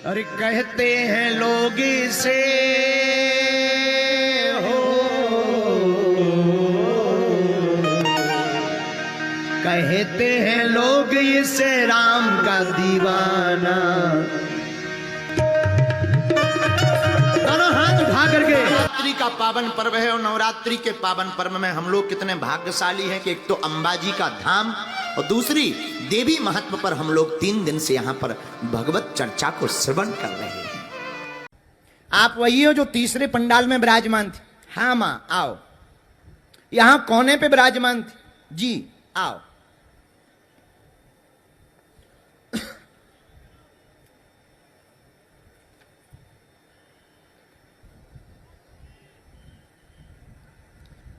अरे कहते हैं लोग इसे हो, कहते हैं लोग इसे राम का दीवाना। दोनों हाथ उठा करके, नवरात्रि का पावन पर्व है और नवरात्रि के पावन पर्व में हम लोग कितने भाग्यशाली हैं कि एक तो अंबाजी का धाम और दूसरी देवी महत्व पर हम लोग 3 दिन से यहाँ पर भगवत चर्चा को श्रवण कर रहे हैं। आप वही हो जो तीसरे पंडाल में विराजमान थी? हाँ मां आओ। यहां कोने पे विराजमान थी जी, आओ।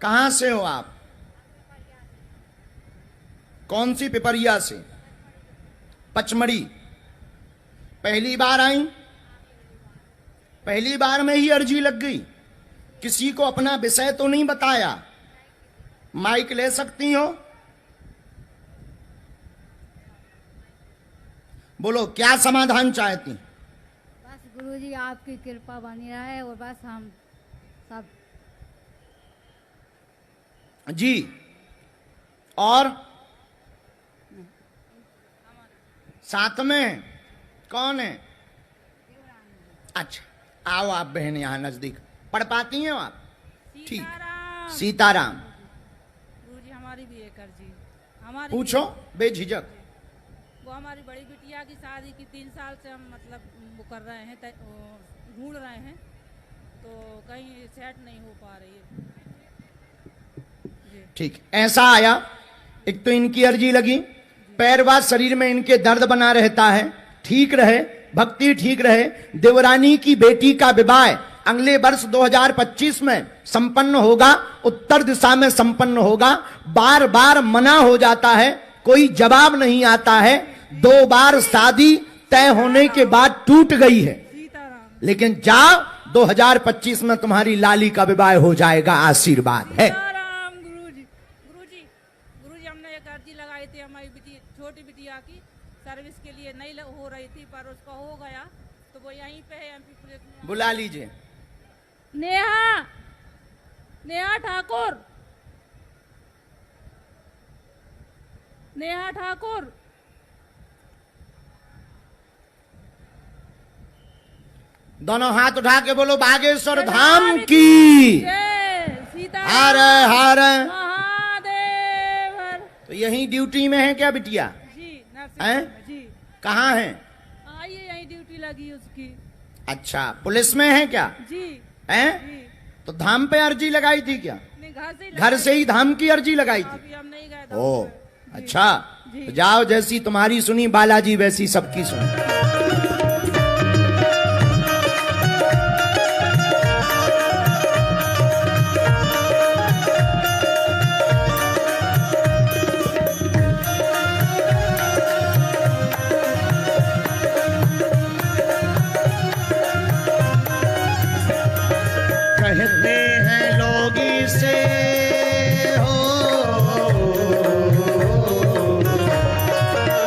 कहां से हो आप? कौन सी पिपरिया से? पचमढ़ी। पहली बार आई? पहली बार में ही अर्जी लग गई? किसी को अपना विषय तो नहीं बताया? माइक ले सकती हो? बोलो क्या समाधान चाहती? बस गुरुजी आपकी कृपा बनी रहे और बस हम सब। जी और साथ में कौन है? अच्छा आओ आप बहन यहाँ नजदीक। पढ़ पाती हैं आप? ठीक। सीताराम। गुरुजी हमारी भी एक अर्जी हमारी पूछो बेझिझक। वो हमारी बड़ी बिटिया की शादी की 3 साल से हम मतलब वो कर रहे हैं, ढूंढ रहे हैं, तो कहीं सेट नहीं हो पा रही है। ठीक, ऐसा आया। एक तो इनकी अर्जी लगी, पैर व शरीर में इनके दर्द बना रहता है, ठीक रहे, भक्ति ठीक रहे। देवरानी की बेटी का विवाह अगले वर्ष 2025 में संपन्न होगा, उत्तर दिशा में संपन्न होगा। बार बार मना हो जाता है, कोई जवाब नहीं आता है। 2 बार शादी तय होने के बाद टूट गई है, लेकिन जाओ 2025 में तुम्हारी लाली का विवाह हो जाएगा, आशीर्वाद है। छोटी बिटिया की सर्विस के लिए नहीं हो रही थी, पर उसका हो गया, तो वो यहीं पे है एमपी पुलिस में। बुला लीजिए। नेहा, नेहा ठाकुर, नेहा ठाकुर। दोनों हाथ उठा के बोलो बागेश्वर धाम की हर हर। तो यही ड्यूटी में है क्या बिटिया? जी हैं? जी। कहाँ है? आइए यही ड्यूटी लगी उसकी। अच्छा पुलिस में है क्या? जी। हैं? जी। तो धाम पे अर्जी लगाई थी क्या? नहीं, घर से ही धाम की अर्जी लगाई थी? अभी हम नहीं गए थे। ओ अच्छा, तो जाओ, जैसी तुम्हारी सुनी बालाजी वैसी सबकी सुनी। कहते हैं लोग इसे हो,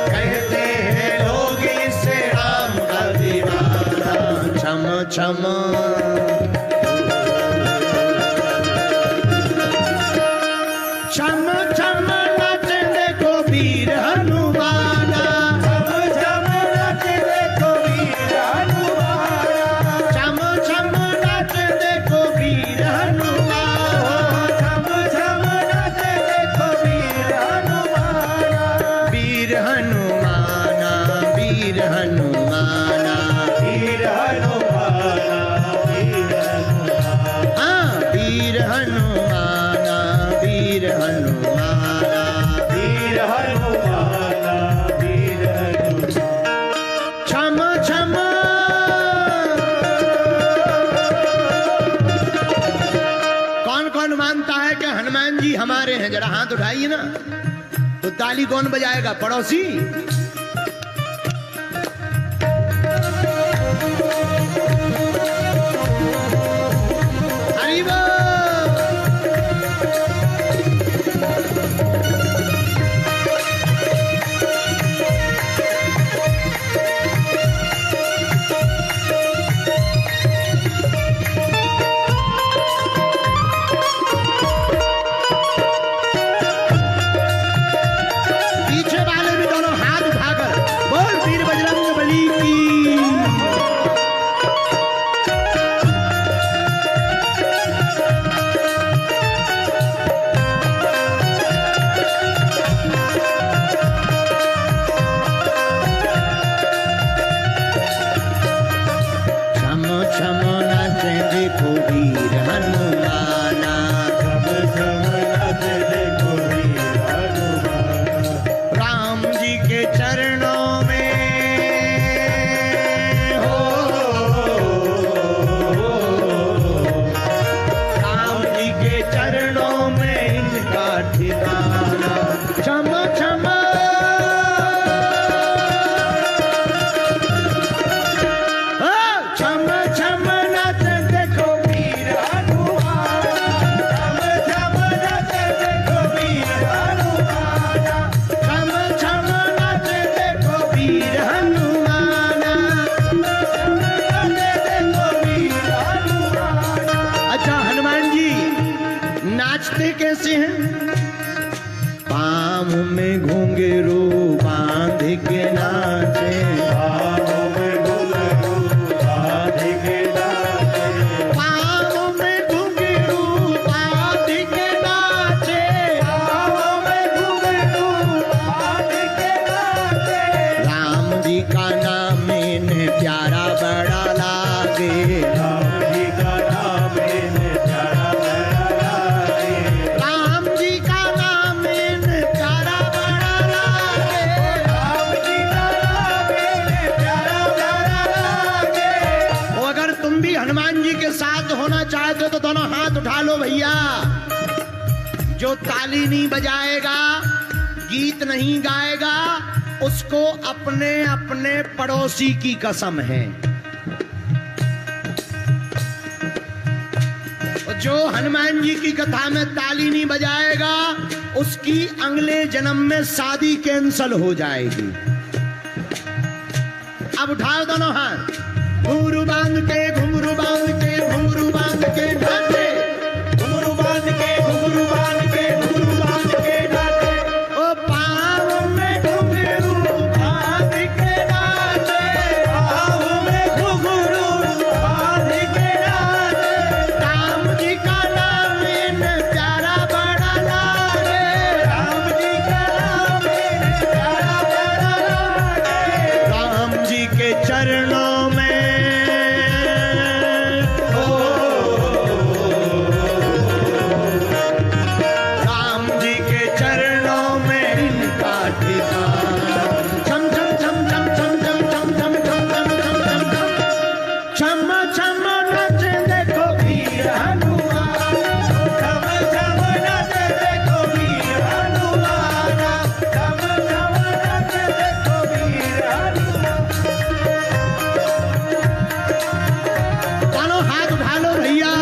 कहते हैं लोग इसे राम का दीवाना। छम छम छम छम नच देखो वीर हनुमाना। छम छम नच देखो वीर हनुमाना। छम छम नच देखो वीर हनुमान। छम छम नच देखो वीर हनुमाना। वीर हनुमाना, वीर हनुमाना, वीर हनुमाना, वीर हनुमाना। हाँ वीर हनुमाना, वीर हनुमाना, वीर हनुमाना, वीर हनुमाना। छम छम कौन कौन मानता है कि हनुमान जी हमारे हैं? जरा हाथ उठाइए ना। तो ताली कौन बजाएगा? पड़ोसी। हरि बोल। छम नाचे देखो वीर हनुमाना, छम छम नाचे देखो वीर हनुमान। राम जी के चरणों में हो, राम जी के चरणों में इनका ठिकाना। छम छम छम छम नाचे देखो वीर हनुमाना, छम छम नाचे देखो वीर हनुमाना, छम छम नाचे देखो वीर हनुमाना, नाचे देखो वीर हनुमाना। अच्छा हनुमान जी नाचते कैसे हैं? पाँव में घुंघरू बांध के नाचे, पाँव में घुंघरू बांध के नाचे, पाँव में घुंघरू बांध के नाचे, पाँव में घुंघरू बांध के नाचे। राम जी का नाम इन्हें प्यारा बड़ा लागे, राम जी का नाम इन्हें प्यारा बड़ा लागे, राम जी का नाम इन्हें प्यारा बड़ा लागे, राम जी का नाम इन्हें प्यारा बड़ा लागे। वो अगर तुम भी हनुमान जी के साथ होना चाहते हो तो दोनों हाथ उठा लो भैया। जो ताली नहीं बजाएगा, गीत नहीं गाएगा, उसको अपने अपने पड़ोसी की कसम है। और जो हनुमान जी की कथा में ताली नहीं बजाएगा, उसकी अगले जन्म में शादी कैंसल हो जाएगी। अब उठाओ दोनों हाथ, घुंघरू बांध के घुंघरू बांध के घुंघरू बांध के नाचे, घुंघरू बांध के घुंघरू बांध के घुंघरू बांध के नाचे, ओ पाँव में घुंघरू बांध के नाचे, पाँव में घुंघरू बांध के नाचे। राम जी का नाम इन्हें प्यारा बड़ा लागे, राम जी का नाम इन्हें प्यारा बड़ा लागे, राम जी के चरणों में हो, राम जी के चरणों में इनका ठिकाना। छम छम छम छम छम छम छम छम छम छम छम छम छम छम छम नाचे देखो वीर हनुमान, छम छम नाचे देखो वीर हनुमाना, छम छम नाचे देखो वीर हनुमान। दोनों हाथ उठा लो भैया।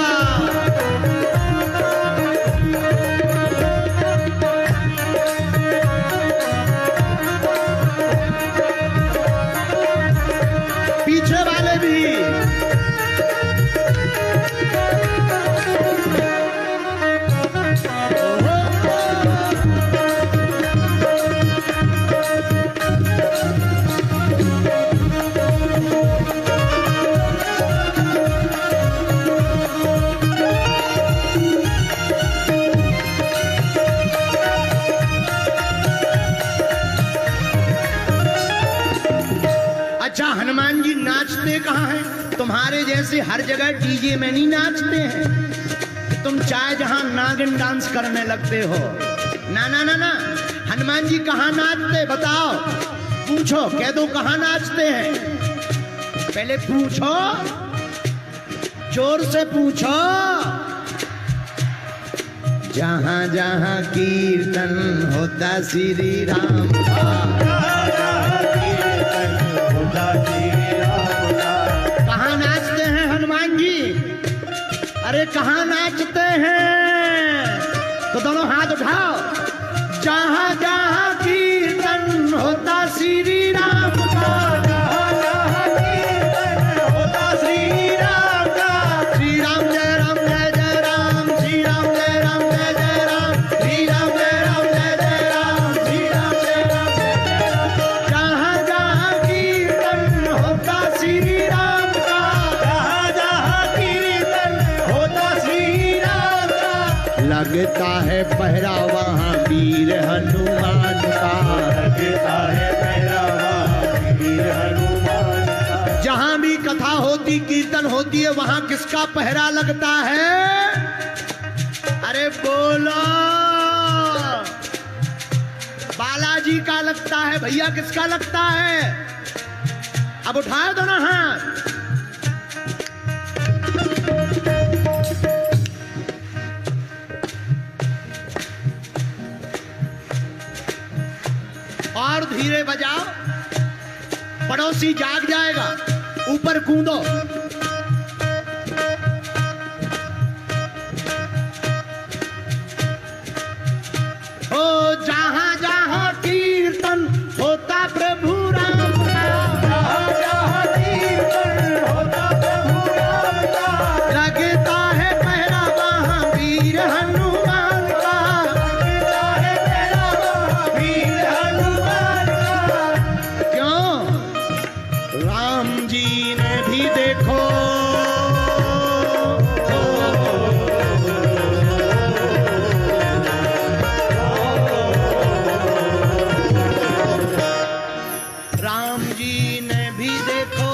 पीछे वाले भी अच्छा हनुमान जी नाचते कहाँ हैं? तुम्हारे जैसे हर जगह डीजे में नहीं नाचते हैं। तुम चाहे जहां नागिन डांस करने लगते हो। ना ना ना ना, हनुमान जी कहाँ नाचते बताओ, पूछो, कह दो कहाँ नाचते हैं। पहले पूछो, जोर से पूछो। जहां जहां कीर्तन होता श्री राम का, कहाँ नाचते हैं हनुमान जी? अरे कहाँ नाचते हैं? तो दोनों हाथ उठाओ। जहां जहां कीर्तन होता श्री राम का, जहाँ जहाँ कीर्तन होता श्री राम का, श्री राम जय राम जय जय राम, श्री राम जय राम जय जय राम, श्री राम जय राम जय जय राम, श्री राम जय राम जय जय राम। जहां जहां कीर्तन होता श्री राम का, जहाँ जहाँ कीर्तन होता श्री राम का, लगता है पहरा वहाँ वीर हनुमान का। लगता है पहरावा वीर हनुमान का। जहां भी कथा होती कीर्तन होती है वहां किसका पहरा लगता है? अरे बोलो, बालाजी का लगता है भैया। किसका लगता है? अब उठाए दो ना हाथ। और धीरे बजाओ, पड़ोसी जाग जाएगा। ऊपर कूदो। ओ जहां जहां कीर्तन होता प्रभु राम का, जहाँ जहाँ कीर्तन होता प्रभु राम का, लगता है पहरा वहां वीर हनुमान का। लगता है तेरा वीर हनुमान का। क्यों? राम जी ने भी देखो राम जी ने भी देखो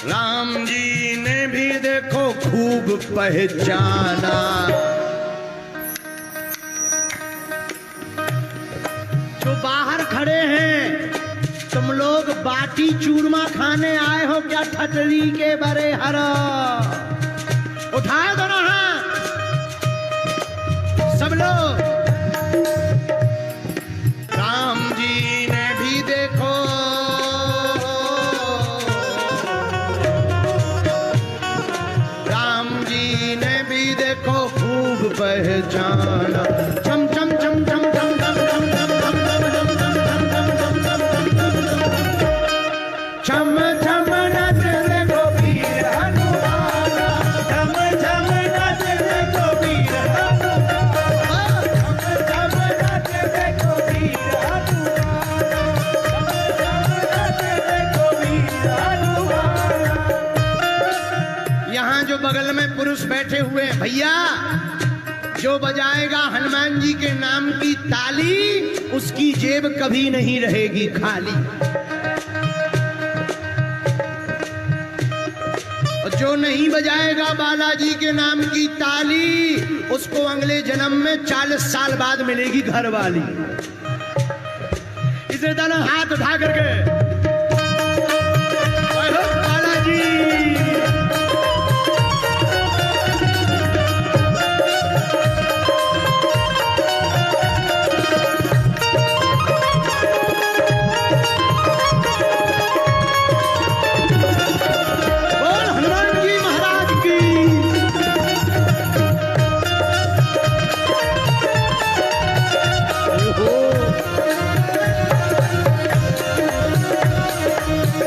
राम जी ने भी देखो खूब पहचाना। जो बाहर खड़े हैं, तुम लोग बाटी चूरमा खाने आए हो क्या? ठटरी के बरे हरा उठाए दो ना हाथ सब लोग। राम जी ने भी देखो राम जी ने भी देखो खूब पहचाना। चम चम चम चम चम चम चम चम चम चम चम चम नच देखो वीर हनुमान, झम झम नच देखो वीर हनुमान, झम झम नच देखो वीर हनुमान, झम झम नच देखो वीर हनुमान। यहाँ जो बगल में पुरुष बैठे हुए हैं भैया, जो बजाएगा हनुमान जी के नाम की ताली, उसकी जेब कभी नहीं रहेगी खाली। और जो नहीं बजाएगा बालाजी के नाम की ताली, उसको अगले जन्म में 40 साल बाद मिलेगी घर वाली। इसे दोनों हाथ उठा करके ओए हो बालाजी। बोल हनुमान जी महाराज की। ओहो।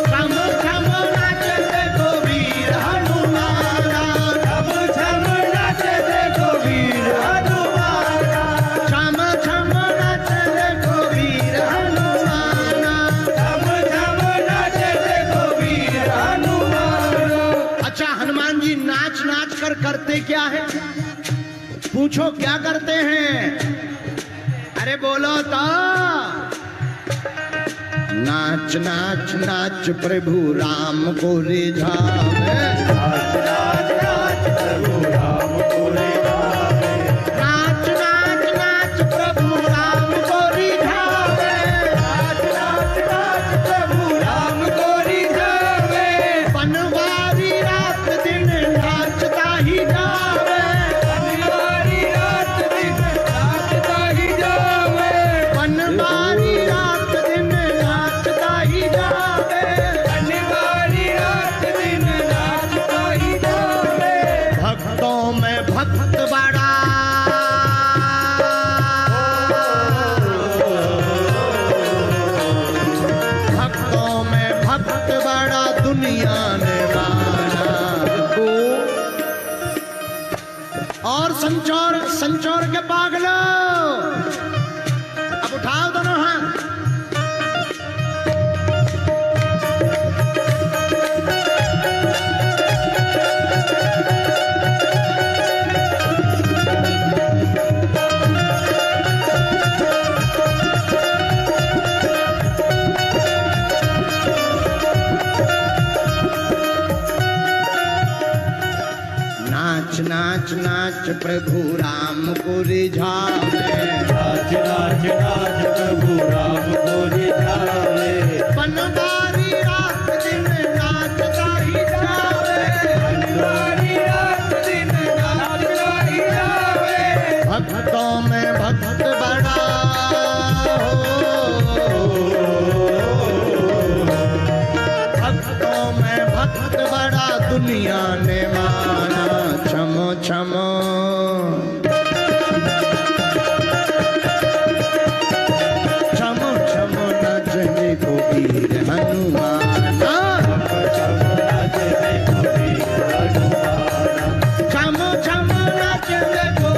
चम चम नाच देखो वीर हनुमान, झम झम नच देखो वीर हनुमान, चम चम नाच देखो वीर हनुमान। झम झम नच देखो वीर हनुमान। अच्छा, हनुमान जी नाच नाच कर करते क्या है? पूछो क्या करते हैं? अरे बोलो तो। नाच नाच नाच प्रभु राम को रिझावे, नाच नाच नाच प्रभु राम को रिझावे, नाच नाच नाच प्रभु राम को रिझावे, नाच नाच नाच प्रभु राम को रिझावे, बनवारी रात दिन नाचता ही जावे, बनवारी रात दिन नाचता ही जावे, बनवारी रात दिन नाचता ही जावे। बनवारी रात दिन नाचता ही जावे। भक्तों में भक्त बड़ा, भक्तों में भक्त बड़ा दुनिया ने माना को। और संचौर संचौर के पागलो, अब उठाओ दोनों हाथ। नाच प्रभु राम को रिझावे, नाच नाच नाच प्रभु राम को रिझावे, बनवारी रात दिन नाचता ही जावे, बनवारी रात दिन नाचता ही जावे, भक्तों में भक्त बड़ा भक्तों में भक्त बड़ा दुनिया ने माना, छमो छमो छमो छमो नचने को वीर हनुमान, छमो छमो नचने को वीर हनुमान, छमो छमो नचने को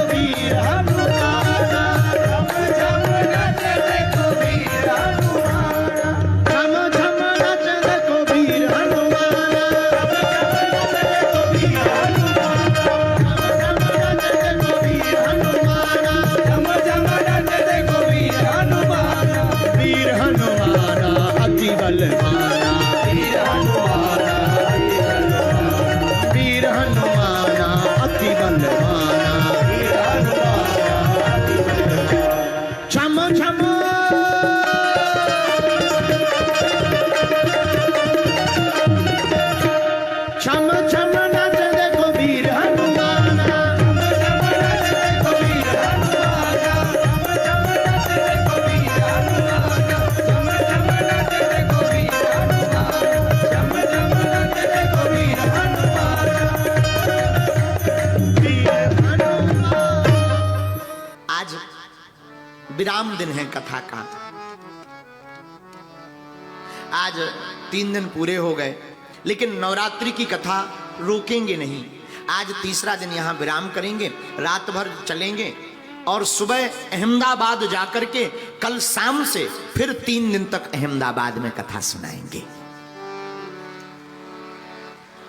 वीर हनुमान, वीर हनुमाना अति बलवाना, वीर हनुमाना अति बलवाना, छमो छमो छमो छमो नचने को वीर हनुमाना, आज विराम दिन है कथा का। आज 3 दिन पूरे हो गए, लेकिन नवरात्रि की कथा रोकेंगे नहीं। आज तीसरा दिन यहां विराम करेंगे, रात भर चलेंगे और सुबह अहमदाबाद जाकर के कल शाम से फिर 3 दिन तक अहमदाबाद में कथा सुनाएंगे।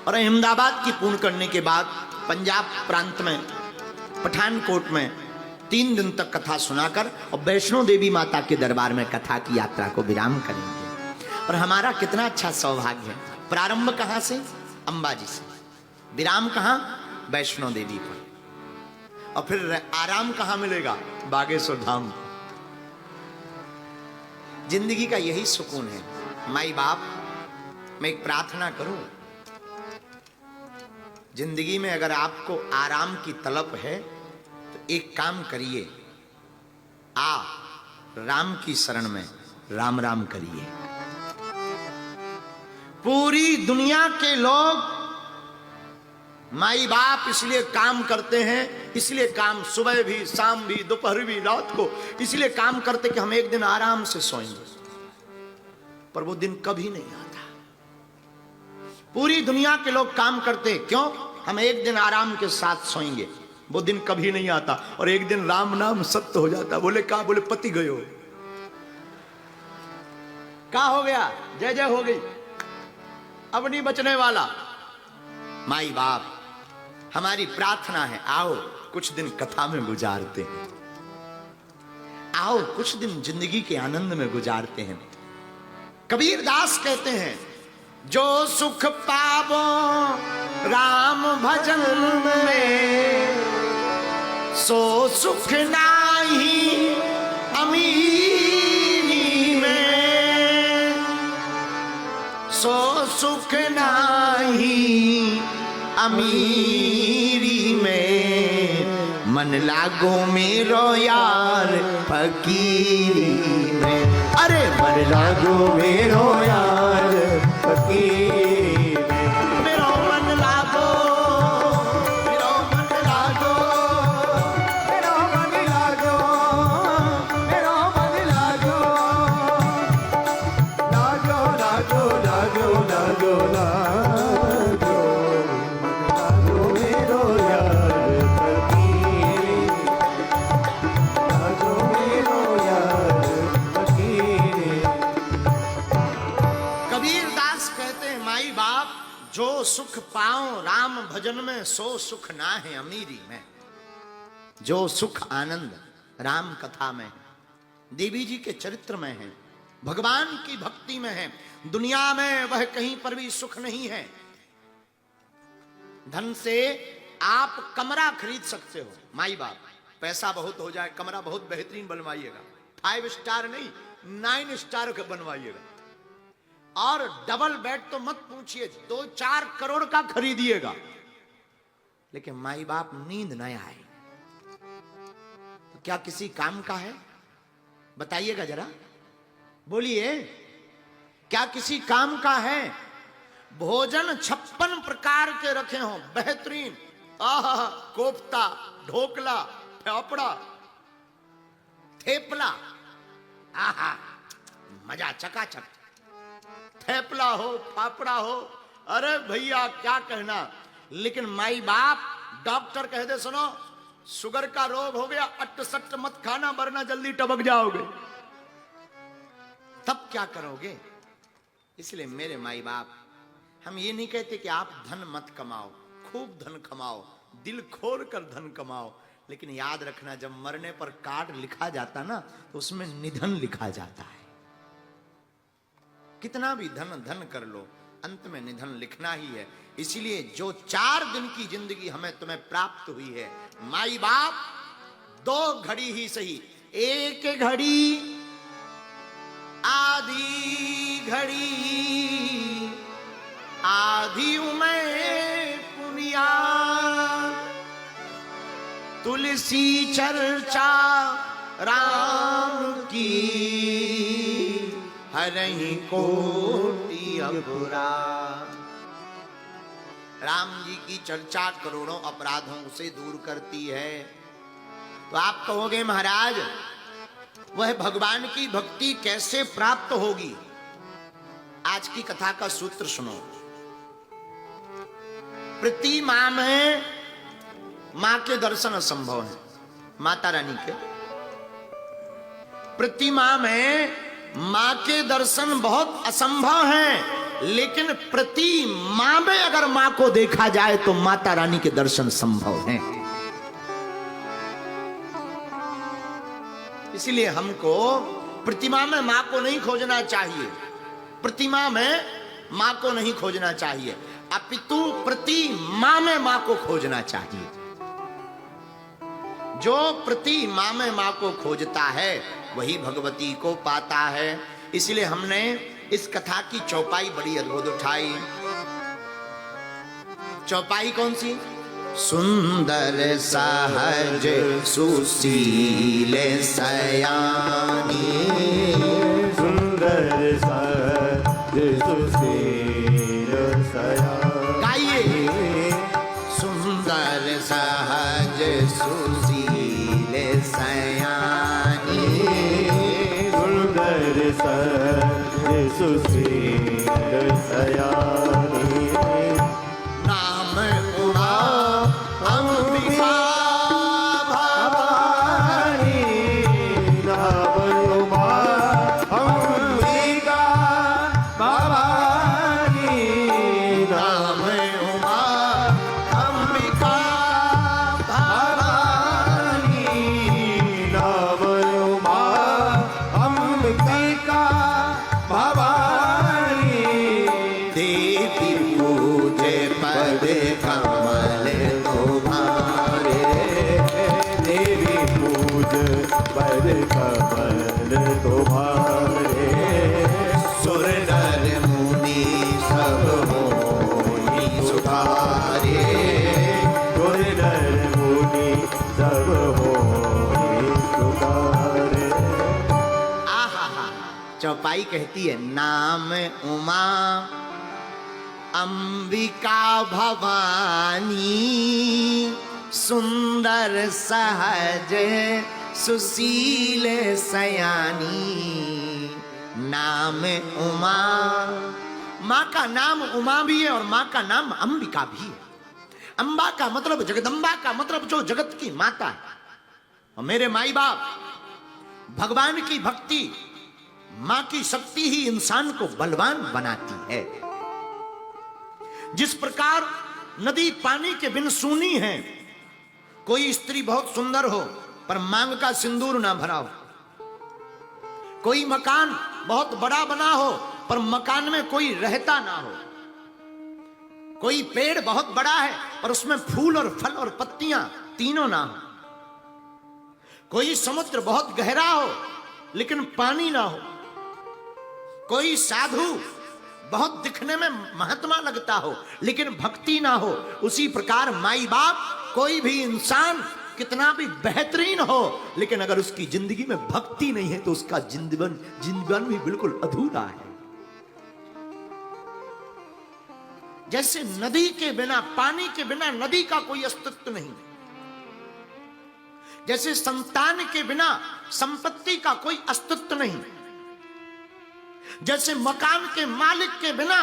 और अहमदाबाद की पूर्ण करने के बाद पंजाब प्रांत में पठानकोट में 3 दिन तक कथा सुनाकर और वैष्णो देवी माता के दरबार में कथा की यात्रा को विराम करेंगे। और हमारा कितना अच्छा सौभाग्य है, प्रारंभ कहां से? अंबाजी से, विराम कहां? वैष्णो देवी पर, और फिर आराम कहां मिलेगा? बागेश्वर धाम। जिंदगी का यही सुकून है। माई बाप, मैं एक प्रार्थना करूं, जिंदगी में अगर आपको आराम की तलब है तो एक काम करिए, राम की शरण में राम राम करिए। पूरी दुनिया के लोग माई बाप इसलिए काम करते हैं, इसलिए काम सुबह भी, शाम भी, दोपहर भी, रात को इसलिए काम करते कि हम एक दिन आराम से सोएंगे, पर वो दिन कभी नहीं आता। पूरी दुनिया के लोग काम करते क्यों? हम एक दिन आराम के साथ सोएंगे, वो दिन कभी नहीं आता। और एक दिन राम नाम सत्य हो जाता। बोले क्या? बोले पति गयो, क्या हो गया? जय जय हो गई, अब नहीं बचने वाला। माई बाप, हमारी प्रार्थना है, आओ कुछ दिन कथा में गुजारते हैं, आओ कुछ दिन जिंदगी के आनंद में गुजारते हैं। कबीर दास कहते हैं, जो सुख पावो राम भजन में, सो सुख नाही अमीरी में, सो सुख नाही अमीरी में, मन लागो मेरो यार फकीरी में। अरे मन लागो मेरो यार फकीरी में, मेरो मन लागो, मेरो मन लागो, मेरो मन लागो, मेरो मन लागो, लागो लागो लागो लागो लागो, लागो मेरो यार फकीरी, लागो मेरो यार फकीरी। कबीर दास कहते हैं, माई बाप, जो सुख पाओ राम भजन में, सो सुख ना है अमीरी में। जो सुख आनंद राम कथा में है, देवी जी के चरित्र में है, भगवान की भक्ति में है, दुनिया में वह कहीं पर भी सुख नहीं है। धन से आप कमरा खरीद सकते हो, माई बाप पैसा बहुत हो जाए कमरा बहुत बेहतरीन बनवाइएगा, 5 स्टार नहीं 9 स्टार का बनवाइएगा, और डबल बेड तो मत पूछिए 2-4 करोड़ का खरीदिएगा, लेकिन माई बाप नींद न आए तो क्या किसी काम का है? बताइएगा जरा, बोलिए, क्या किसी काम का है? भोजन 56 प्रकार के रखे हों बेहतरीन, आहा, कोफ्ता, ढोकला, फाफड़ा, थेपला, आहा, मजा चकाचक, थेपला हो फाफड़ा हो, अरे भैया क्या कहना। लेकिन माई बाप डॉक्टर कह दे सुनो शुगर का रोग हो गया, अट्ट सट्ट मत खाना वरना जल्दी टपक जाओगे, तब क्या करोगे? इसलिए मेरे माई बाप, हम ये नहीं कहते कि आप धन मत कमाओ, खूब धन कमाओ, दिल खोल कर धन कमाओ, लेकिन याद रखना जब मरने पर कार्ड लिखा जाता ना तो उसमें निधन लिखा जाता है। कितना भी धन धन कर लो अंत में निधन लिखना ही है। इसीलिए जो 4 दिन की जिंदगी हमें तुम्हें प्राप्त हुई है माई बाप, 2 घड़ी ही सही, एक घड़ी आधी घड़ी आधी उमय पुनिया, तुलसी चर्चा राम की हरहि कोटि अपुरा। राम जी की चर्चा करोड़ों अपराधों से दूर करती है। तो आप कहोगे महाराज वह भगवान की भक्ति कैसे प्राप्त होगी? आज की कथा का सूत्र सुनो। प्रति माह में मां के दर्शन असंभव है, माता रानी के प्रति माह में मां के दर्शन बहुत असंभव हैं, लेकिन प्रति माह में अगर मां को देखा जाए तो माता रानी के दर्शन संभव हैं। इसलिए हमको प्रतिमा में मां को नहीं खोजना चाहिए, प्रतिमा में मां को नहीं खोजना चाहिए, अपितु प्रतिमा में मां को खोजना चाहिए। जो प्रतिमा में मां को खोजता है वही भगवती को पाता है। इसलिए हमने इस कथा की चौपाई बड़ी अद्भुत उठाई। चौपाई कौन सी? सुंदर सहज सुशील सयानी, सुंदर सहज सुशील सयानी। गाइए। सुंदर सहज सुशील सयानी, सुंदर सहज सुशील सयानी। नाम उमा अंबिका भवानी, नाम उमा अंबिका भवानी, नाम उमा अंबिका भवानी, नाम उमा अंबिका भवानी। देवी पूजे पद कमल तुम्हारे, देवी पूज पद कमल तुम्हारे। सुर नर मुनि सब मोहि सुधारे, गुर नर मुनि सब होई सुधारे। आहा। चौपाई कहती है नाम उमा अंबिका भवानी, सुंदर सहज सुशील सयानी। नाम उमा, मां का नाम उमा भी है और मां का नाम अंबिका भी है। अंबा का मतलब जगदंबा का मतलब जो जगत की माता है। और मेरे माई बाप, भगवान की भक्ति, मां की शक्ति ही इंसान को बलवान बनाती है। जिस प्रकार नदी पानी के बिन सूनी है, कोई स्त्री बहुत सुंदर हो पर मांग का सिंदूर ना भरा हो, कोई मकान बहुत बड़ा बना हो पर मकान में कोई रहता ना हो, कोई पेड़ बहुत बड़ा है और उसमें फूल और फल और पत्तियां तीनों ना हो। कोई समुद्र बहुत गहरा हो लेकिन पानी ना हो। कोई साधु बहुत दिखने में महात्मा लगता हो लेकिन भक्ति ना हो। उसी प्रकार माई बाप, कोई भी इंसान कितना भी बेहतरीन हो लेकिन अगर उसकी जिंदगी में भक्ति नहीं है तो उसका जीवन भी बिल्कुल अधूरा है। जैसे नदी के बिना, पानी के बिना नदी का कोई अस्तित्व नहीं, जैसे संतान के बिना संपत्ति का कोई अस्तित्व नहीं, जैसे मकान के मालिक के बिना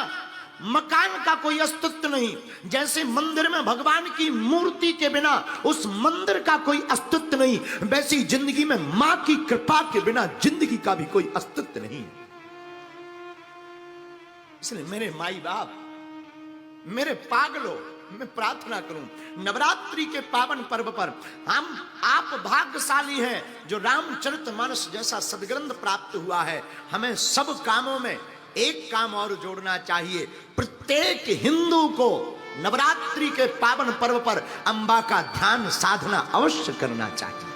मकान का कोई अस्तित्व नहीं, जैसे मंदिर में भगवान की मूर्ति के बिना उस मंदिर का कोई अस्तित्व नहीं, वैसी जिंदगी में मां की कृपा के बिना जिंदगी का भी कोई अस्तित्व नहीं। इसलिए मेरे माई बाप, मेरे पागलों, मैं प्रार्थना करूं नवरात्रि के पावन पर्व पर आप भाग्यशाली हैं जो रामचरितमानस जैसा सदग्रंथ प्राप्त हुआ है। हमें सब कामों में एक काम और जोड़ना चाहिए। प्रत्येक हिंदू को नवरात्रि के पावन पर्व पर अंबा का ध्यान साधना अवश्य करना चाहिए।